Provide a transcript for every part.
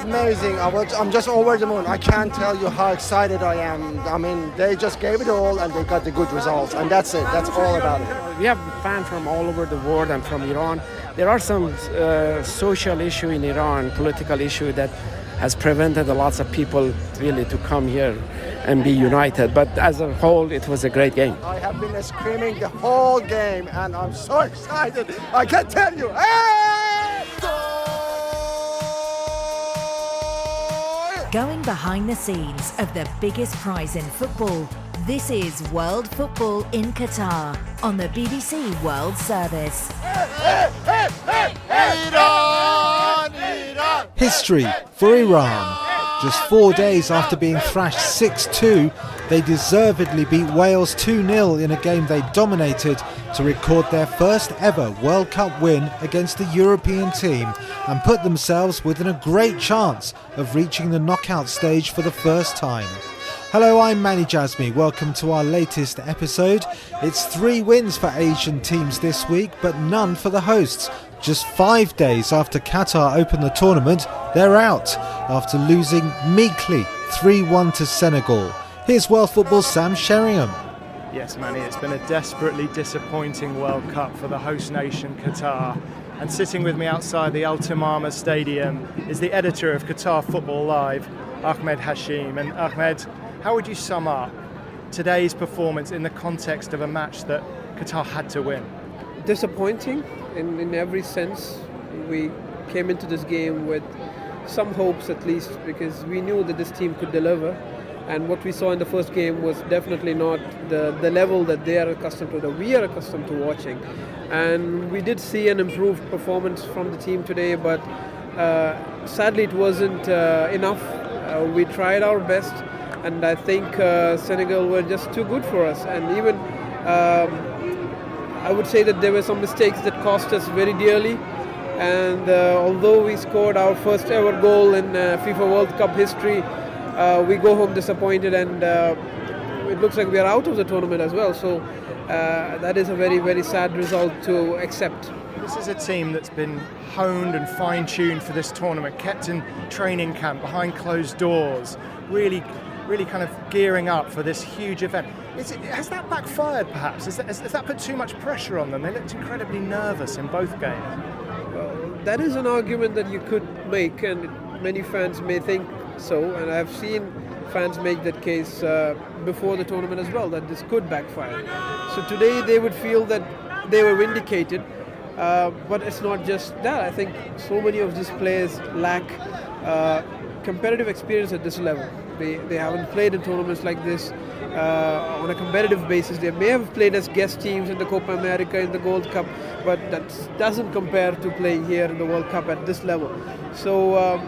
Amazing. I'm just over the moon. I can't tell you how excited I am. I mean, they just gave it all and they got the good results. And that's it. That's all about it. We have fans from all over the world and from Iran. There are some social issue in Iran, political issue that has prevented lots of people really to come here and be united. But as a whole, it was a great game. I have been screaming the whole game and I'm so excited. I can't tell you. Hey! Going behind the scenes of the biggest prize in football, this is World Football in Qatar on the BBC World Service. Iran! Iran! History for Iran. Just 4 days after being thrashed 6-2, they deservedly beat Wales 2-0 in a game they dominated to record their first ever World Cup win against a European team and put themselves within a great chance of reaching the knockout stage for the first time. Hello, I'm Manny Jasmi. Welcome to our latest episode. It's 3 wins for Asian teams this week, but none for the hosts. Just 5 days after Qatar opened the tournament, they're out after losing meekly 3-1 to Senegal. Here's World Football's Sam Sheringham. Yes, Manny, it's been a desperately disappointing World Cup for the host nation, Qatar. And sitting with me outside the Al Tamama Stadium is the editor of Qatar Football Live, Ahmed Hashim. And Ahmed, how would you sum up today's performance in the context of a match that Qatar had to win? Disappointing in every sense. We came into this game with some hopes at least because we knew that this team could deliver, and what we saw in the first game was definitely not the level that they are accustomed to, that we are accustomed to watching. And we did see an improved performance from the team today, but sadly it wasn't enough. We tried our best, and I think Senegal were just too good for us. And even I would say that there were some mistakes that cost us very dearly. And although we scored our first ever goal in FIFA World Cup history, we go home disappointed, and it looks like we are out of the tournament as well. So that is a very, very sad result to accept. This is a team that's been honed and fine-tuned for this tournament, kept in training camp behind closed doors, really kind of gearing up for this huge event. Has that backfired perhaps? Has that put too much pressure on them? They looked incredibly nervous in both games. That is an argument that you could make, and many fans may think so, and I've seen fans make that case before the tournament as well, that this could backfire. So today they would feel that they were vindicated, but it's not just that. I think so many of these players lack competitive experience at this level. They haven't played in tournaments like this on a competitive basis. They may have played as guest teams in the Copa America, in the Gold Cup, but that doesn't compare to playing here in the World Cup at this level. So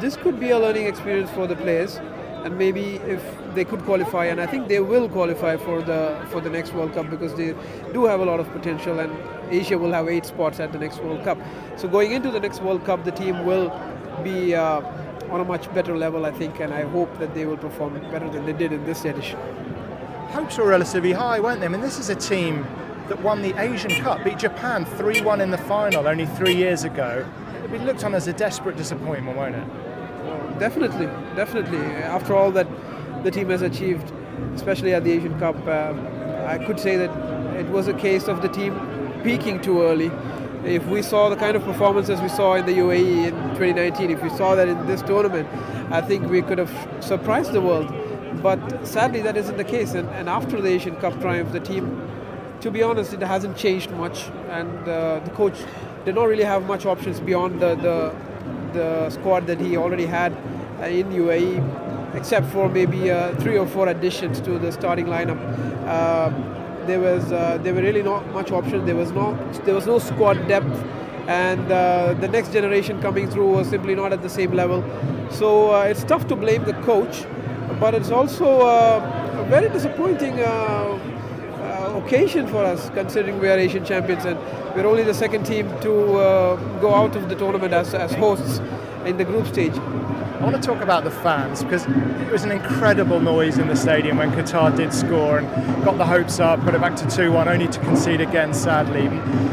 this could be a learning experience for the players, and maybe if they could qualify, and I think they will qualify for the next World Cup, because they do have a lot of potential, and Asia will have 8 spots at the next World Cup. So going into the next World Cup, the team will be on a much better level, I think, and I hope that they will perform better than they did in this edition. Hopes were relatively high, weren't they? I mean, this is a team that won the Asian Cup, beat Japan 3-1 in the final only 3 years ago. It'll be looked on as a desperate disappointment, won't it? Definitely. After all that the team has achieved, especially at the Asian Cup, I could say that it was a case of the team peaking too early. If we saw the kind of performances we saw in the UAE in 2019, if we saw that in this tournament, I think we could have surprised the world. But sadly, that isn't the case. And after the Asian Cup triumph, the team, to be honest, it hasn't changed much. And the coach did not really have much options beyond the squad that he already had in UAE, except for maybe 3 or 4 additions to the starting lineup. There were really not much options. There was no squad depth, and the next generation coming through was simply not at the same level. So it's tough to blame the coach, but it's also a very disappointing occasion for us, considering we are Asian champions and we're only the second team to go out of the tournament as hosts in the group stage. I want to talk about the fans, because it was an incredible noise in the stadium when Qatar did score and got the hopes up, put it back to 2-1, only to concede again, sadly.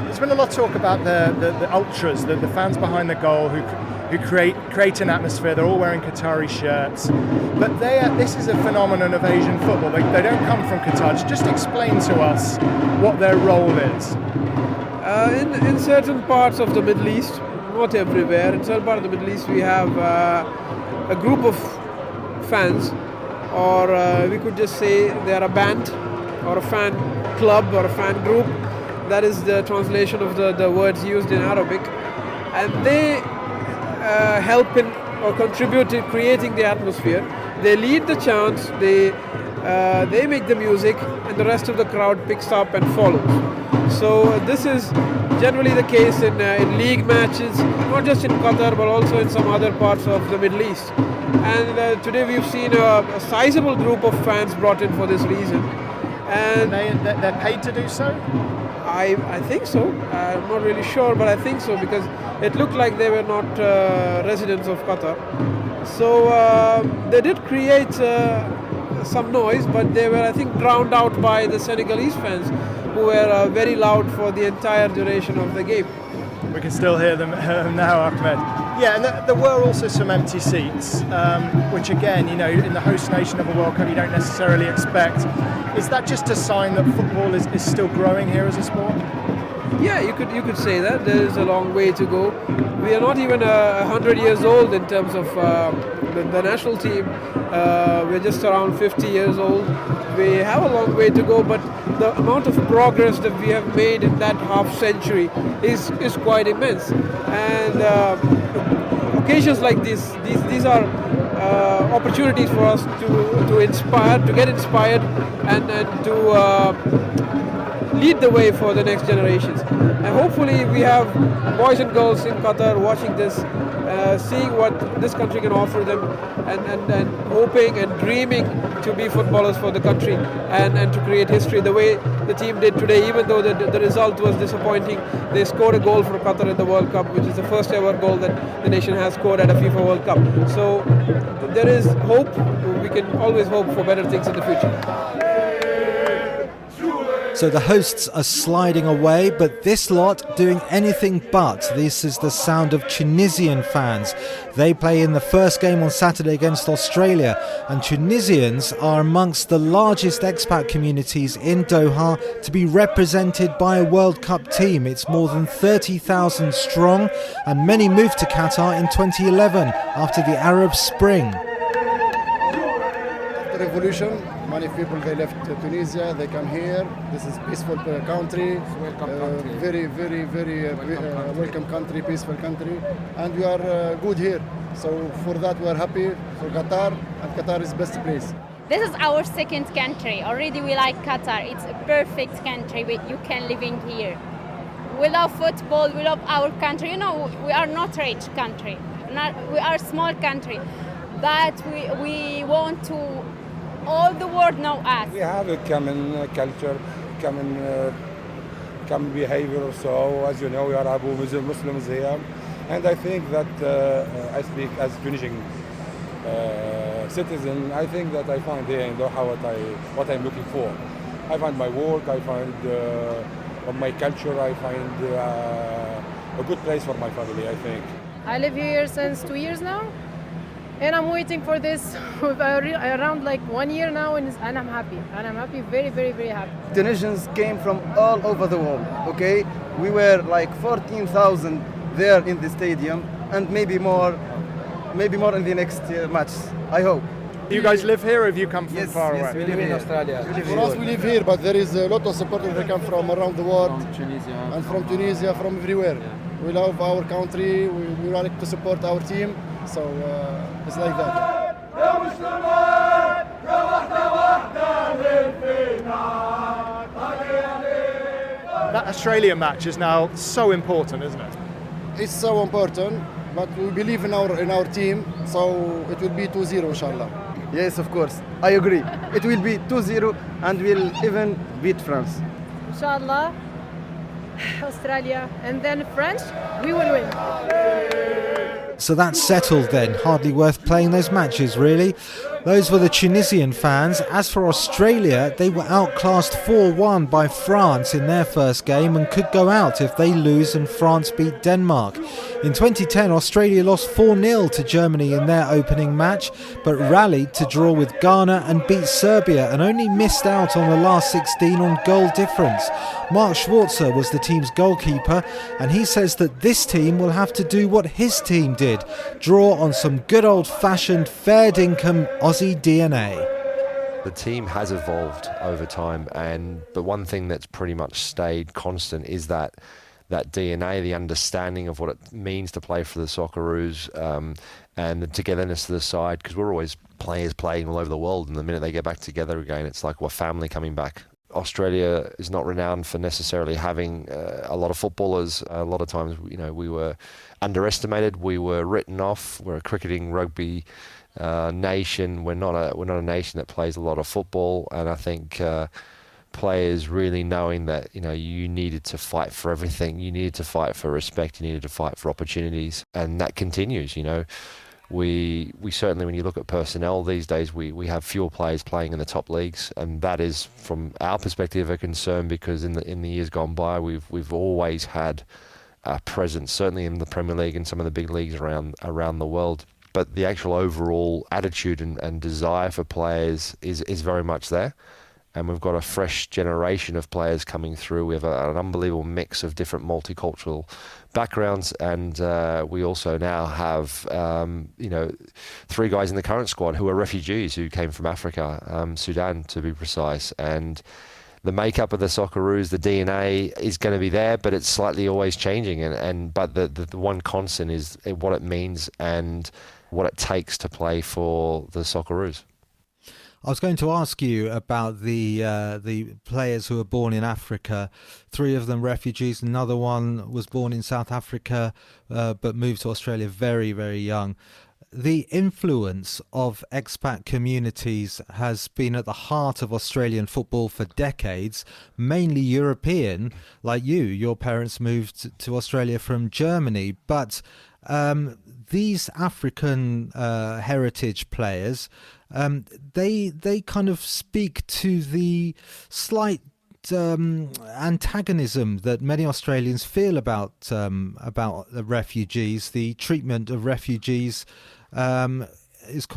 There's been a lot of talk about the ultras, the fans behind the goal who create an atmosphere. They're all wearing Qatari shirts. But this is a phenomenon of Asian football. They don't come from Qatar. Just explain to us what their role is. In certain parts of the Middle East, not everywhere, in certain parts of the Middle East we have a group of fans, or we could just say they are a band or a fan club or a fan group. That is the translation of the words used in Arabic, and they help in or contribute to creating the atmosphere. They lead the chants, they make the music, and the rest of the crowd picks up and follows. So this is generally the case in league matches, not just in Qatar but also in some other parts of the Middle East. And today we've seen a sizable group of fans brought in for this reason. And they're paid to do so? I think so. I'm not really sure, but I think so, because it looked like they were not residents of Qatar. So they did create some noise, but they were, I think, drowned out by the Senegalese fans, who were very loud for the entire duration of the game. We can still hear them now, Ahmed. Yeah, and there were also some empty seats, which again, in the host nation of a World Cup, you don't necessarily expect. Is that just a sign that football is still growing here as a sport? Yeah, you could say that. There is a long way to go. We are not even 100 years old in terms of the national team. We're just around 50 years old. We have a long way to go, but the amount of progress that we have made in that half century is quite immense. And occasions like these are opportunities for us to get inspired, and to lead the way for the next generations. And hopefully we have boys and girls in Qatar watching this, seeing what this country can offer them, and hoping and dreaming to be footballers for the country, and to create history the way the team did today. Even though the result was disappointing, they scored a goal for Qatar in the World Cup, which is the first ever goal that the nation has scored at a FIFA World Cup. So there is hope. We can always hope for better things in the future. So the hosts are sliding away, but this lot doing anything but. This is the sound of Tunisian fans. They play in the first game on Saturday against Australia, and Tunisians are amongst the largest expat communities in Doha to be represented by a World Cup team. It's more than 30,000 strong, and many moved to Qatar in 2011 after the Arab Spring. After revolution, many people, they left Tunisia, they come here. This is peaceful country, very, very, very welcome country, peaceful country, and we are good here. So for that we are happy for Qatar, and Qatar is best place. This is our second country. Already we like Qatar. It's a perfect country. You can live in here. We love football. We love our country. We are not rich country. We are a small country, but we want to. All the world know us. We have a common culture, common behavior. So, as you know, we are Abu Muslims here, and I think that I speak as Tunisian citizen. I think that I find here in Doha what I'm looking for. I find my work. I find my culture. I find a good place for my family. I think. I live here since 2 years now. And I'm waiting for this around like 1 year now, and I'm happy. And I'm happy, very, very, very happy. Tunisians came from all over the world, okay? We were like 14,000 there in the stadium, and maybe more in the next match, I hope. You guys live here, or have you come from far away? Yes, we live in Australia. For us, we live here, but there is a lot of supporters that come from around the world. From Tunisia. And from Tunisia, from everywhere. Yeah. We love our country, we like to support our team, so it's like that. That Australia match is now so important, isn't it? It's so important, but we believe in our team, so it will be 2-0, inshallah. Yes, of course. I agree. It will be 2-0, and we'll even beat France. Inshallah, Australia, and then France, we will win. So that's settled then. Hardly worth playing those matches, really. Those were the Tunisian fans. As for Australia, they were outclassed 4-1 by France in their first game and could go out if they lose and France beat Denmark. In 2010, Australia lost 4-0 to Germany in their opening match, but rallied to draw with Ghana and beat Serbia and only missed out on the last 16 on goal difference. Mark Schwarzer was the team's goalkeeper, and he says that this team will have to do what his team did, draw on some good old-fashioned fair dinkum Aussie DNA. The team has evolved over time, but one thing that's pretty much stayed constant is that DNA, the understanding of what it means to play for the Socceroos, and the togetherness of the side, because we're always players playing all over the world, and the minute they get back together again, it's like we're family coming back. Australia is not renowned for necessarily having a lot of footballers. A lot of times, we were underestimated. We were written off. We're a cricketing, rugby nation. We're not a nation that plays a lot of football. And I think players really knowing that you needed to fight for everything. You needed to fight for respect. You needed to fight for opportunities, and that continues. We certainly, when you look at personnel these days, we have fewer players playing in the top leagues, and that is, from our perspective, a concern, because in the years gone by, we've always had a presence, certainly in the Premier League and some of the big leagues around the world. But the actual overall attitude and desire for players is very much there. And we've got a fresh generation of players coming through. We have an unbelievable mix of different multicultural backgrounds, and we also now have 3 guys in the current squad who are refugees who came from Africa, Sudan to be precise. And the makeup of the Socceroos, the DNA is going to be there, but it's slightly always changing. But the one constant is what it means and what it takes to play for the Socceroos. I was going to ask you about the players who were born in Africa. 3 of them refugees. Another one was born in South Africa, but moved to Australia very, very young. The influence of expat communities has been at the heart of Australian football for decades, mainly European, like you. Your parents moved to Australia from Germany, but these African heritage players, they kind of speak to the slight antagonism that many Australians feel about the refugees. The treatment of refugees is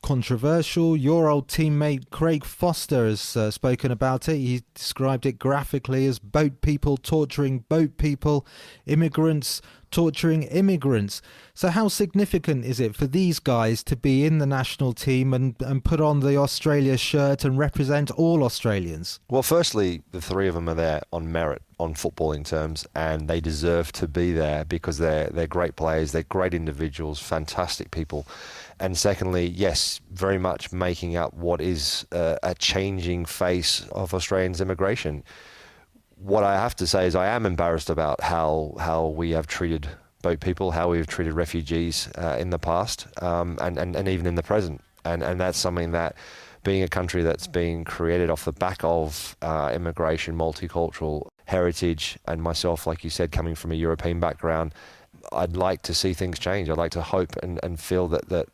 controversial. Your old teammate Craig Foster has spoken about it. He described it graphically as boat people torturing boat people, immigrants torturing immigrants. So how significant is it for these guys to be in the national team and put on the Australia shirt and represent all Australians? Well, firstly, the 3 of them are there on merit, on footballing terms, and they deserve to be there because they're great players, they're great individuals, fantastic people. And secondly, yes, very much making up what is a changing face of Australians' immigration. What I have to say is I am embarrassed about how we have treated boat people, how we have treated refugees in the past, and even in the present. And that's something that, being a country that's been created off the back of immigration, multicultural heritage, and myself, like you said, coming from a European background, I'd like to see things change. I'd like to hope and feel that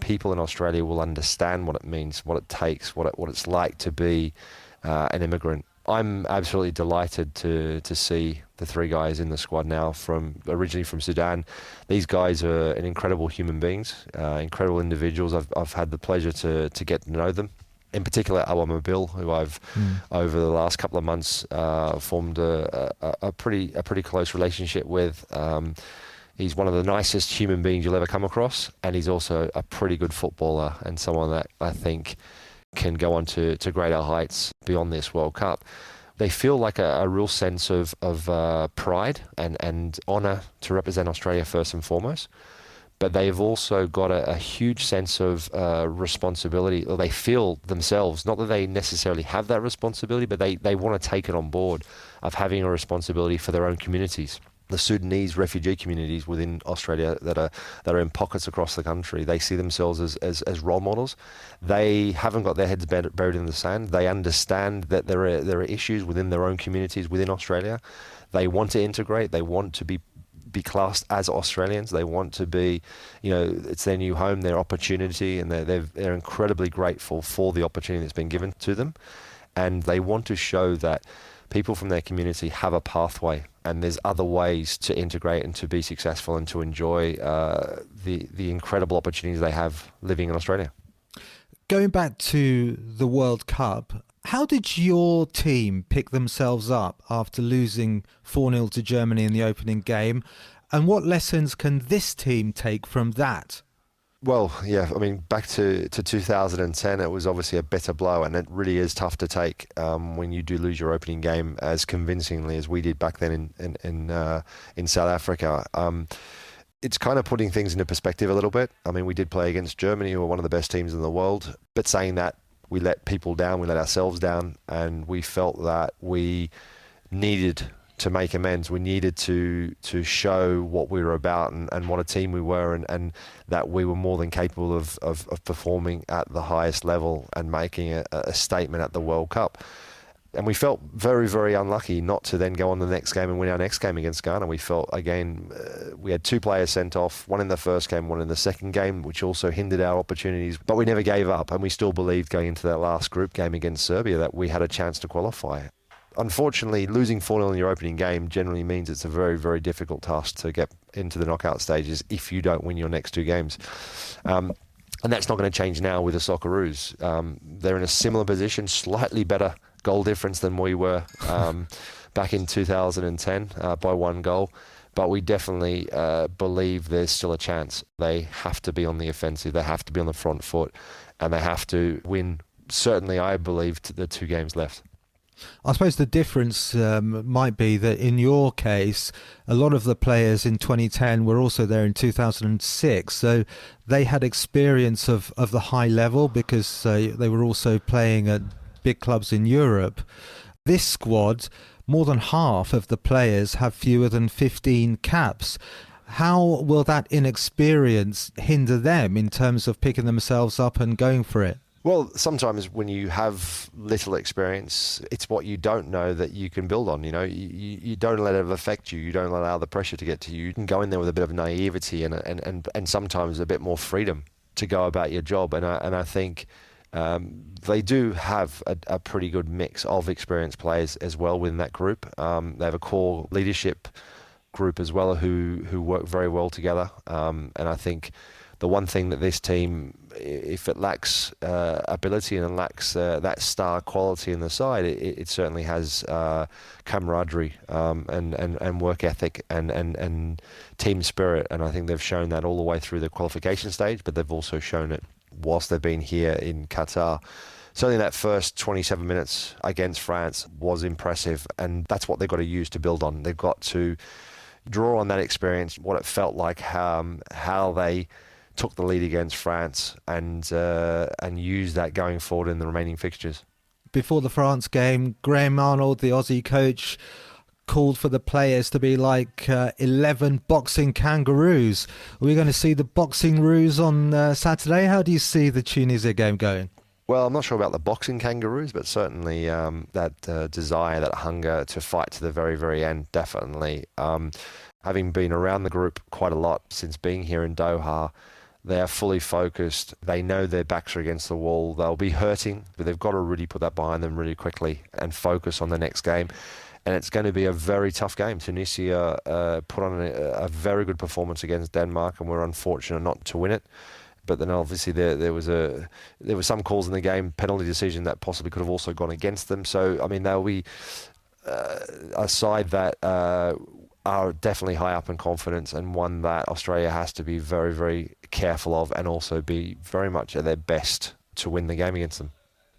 people in Australia will understand what it means, what it takes, what it's like to be an immigrant. I'm absolutely delighted to see the 3 guys in the squad now, originally from Sudan. These guys are incredible human beings, incredible individuals. I've had the pleasure to get to know them. In particular, Awa Mabil, who I've over the last couple of months formed a pretty close relationship with. He's one of the nicest human beings you'll ever come across, and he's also a pretty good footballer and someone that I think can go on to greater heights beyond this World Cup. They feel like a real sense of pride and honour to represent Australia first and foremost, but they've also got a huge sense of responsibility, or they feel themselves, not that they necessarily have that responsibility, but they want to take it on board of having a responsibility for their own communities. The Sudanese refugee communities within Australia that are in pockets across the country, they see themselves as role models. They haven't got their heads buried in the sand. They understand that there are issues within their own communities within Australia. They want to integrate. They want to be be classed as Australians. They want to be, it's their new home, their opportunity, and they're incredibly grateful for the opportunity that's been given to them. And they want to show that people from their community have a pathway, and there's other ways to integrate and to be successful and to enjoy the incredible opportunities they have living in Australia. Going back to the World Cup, how did your team pick themselves up after losing 4-0 to Germany in the opening game? And what lessons can this team take from that? Well, yeah, I mean, back to 2010, it was obviously a bitter blow, and it really is tough to take when you do lose your opening game as convincingly as we did back then in South Africa. It's kind of putting things into perspective a little bit. I mean, we did play against Germany, who are one of the best teams in the world, but saying that, we let people down, we let ourselves down, and we felt that we needed to make amends. We needed to show what we were about and what a team we were, and that we were more than capable of performing at the highest level and making a statement at the World Cup. And we felt very, very unlucky not to then go on the next game and win our next game against Ghana. We felt, again, we had 2 players sent off, one in the first game, one in the second game, which also hindered our opportunities. But we never gave up, and we still believed going into that last group game against Serbia that we had a chance to qualify. Unfortunately, losing 4-0 in your opening game generally means it's a very, very difficult task to get into the knockout stages if you don't win your next 2 games. And that's not going to change now with the Socceroos. They're in a similar position, slightly better goal difference than we were back in 2010 by 1 goal. But we definitely believe there's still a chance. They have to be on the offensive, they have to be on the front foot, and they have to win, certainly I believe, the 2 games left. I suppose the difference might be that in your case, a lot of the players in 2010 were also there in 2006, so they had experience of the high level because they were also playing at big clubs in Europe. This squad, more than half of the players have fewer than 15 caps. How will that inexperience hinder them in terms of picking themselves up and going for it? Well, sometimes when you have little experience, it's what you don't know that you can build on. You don't let it affect you. You don't allow the pressure to get to you. You can go in there with a bit of naivety and sometimes a bit more freedom to go about your job. And I think they do have a pretty good mix of experienced players as well within that group. They have a core leadership group as well who work very well together. And I think the one thing that this team, if it lacks ability and it lacks that star quality in the side, it certainly has camaraderie and work ethic and team spirit. And I think they've shown that all the way through the qualification stage, but they've also shown it whilst they've been here in Qatar. Certainly that first 27 minutes against France was impressive, and that's what they've got to use to build on. They've got to draw on that experience, what it felt like, how they took the lead against France, and use that going forward in the remaining fixtures. Before the France game, Graham Arnold, the Aussie coach, called for the players to be like 11 boxing kangaroos. Are we going to see the boxing roos on Saturday? How do you see the Tunisia game going? Well, I'm not sure about the boxing kangaroos, but certainly that desire, that hunger to fight to the very, very end, definitely. Having been around the group quite a lot since being here in Doha, they are fully focused. They know their backs are against the wall. They'll be hurting, but they've got to really put that behind them really quickly and focus on the next game. And it's going to be a very tough game. Tunisia put on a very good performance against Denmark, and we're unfortunate not to win it. But then obviously there were some calls in the game, penalty decision that possibly could have also gone against them. So I mean, they'll be a side that are definitely high up in confidence, and one that Australia has to be very, very careful of, and also be very much at their best to win the game against them.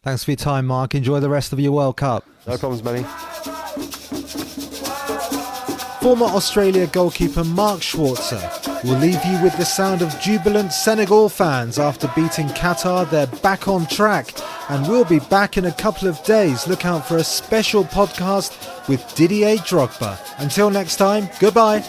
Thanks for your time, Mark. Enjoy the rest of your World Cup. No problems, Benny. Former Australia goalkeeper Mark Schwarzer will leave you with the sound of jubilant Senegal fans after beating Qatar. They're back on track, and we'll be back in a couple of days. Look out for a special podcast with Didier Drogba. Until next time, goodbye.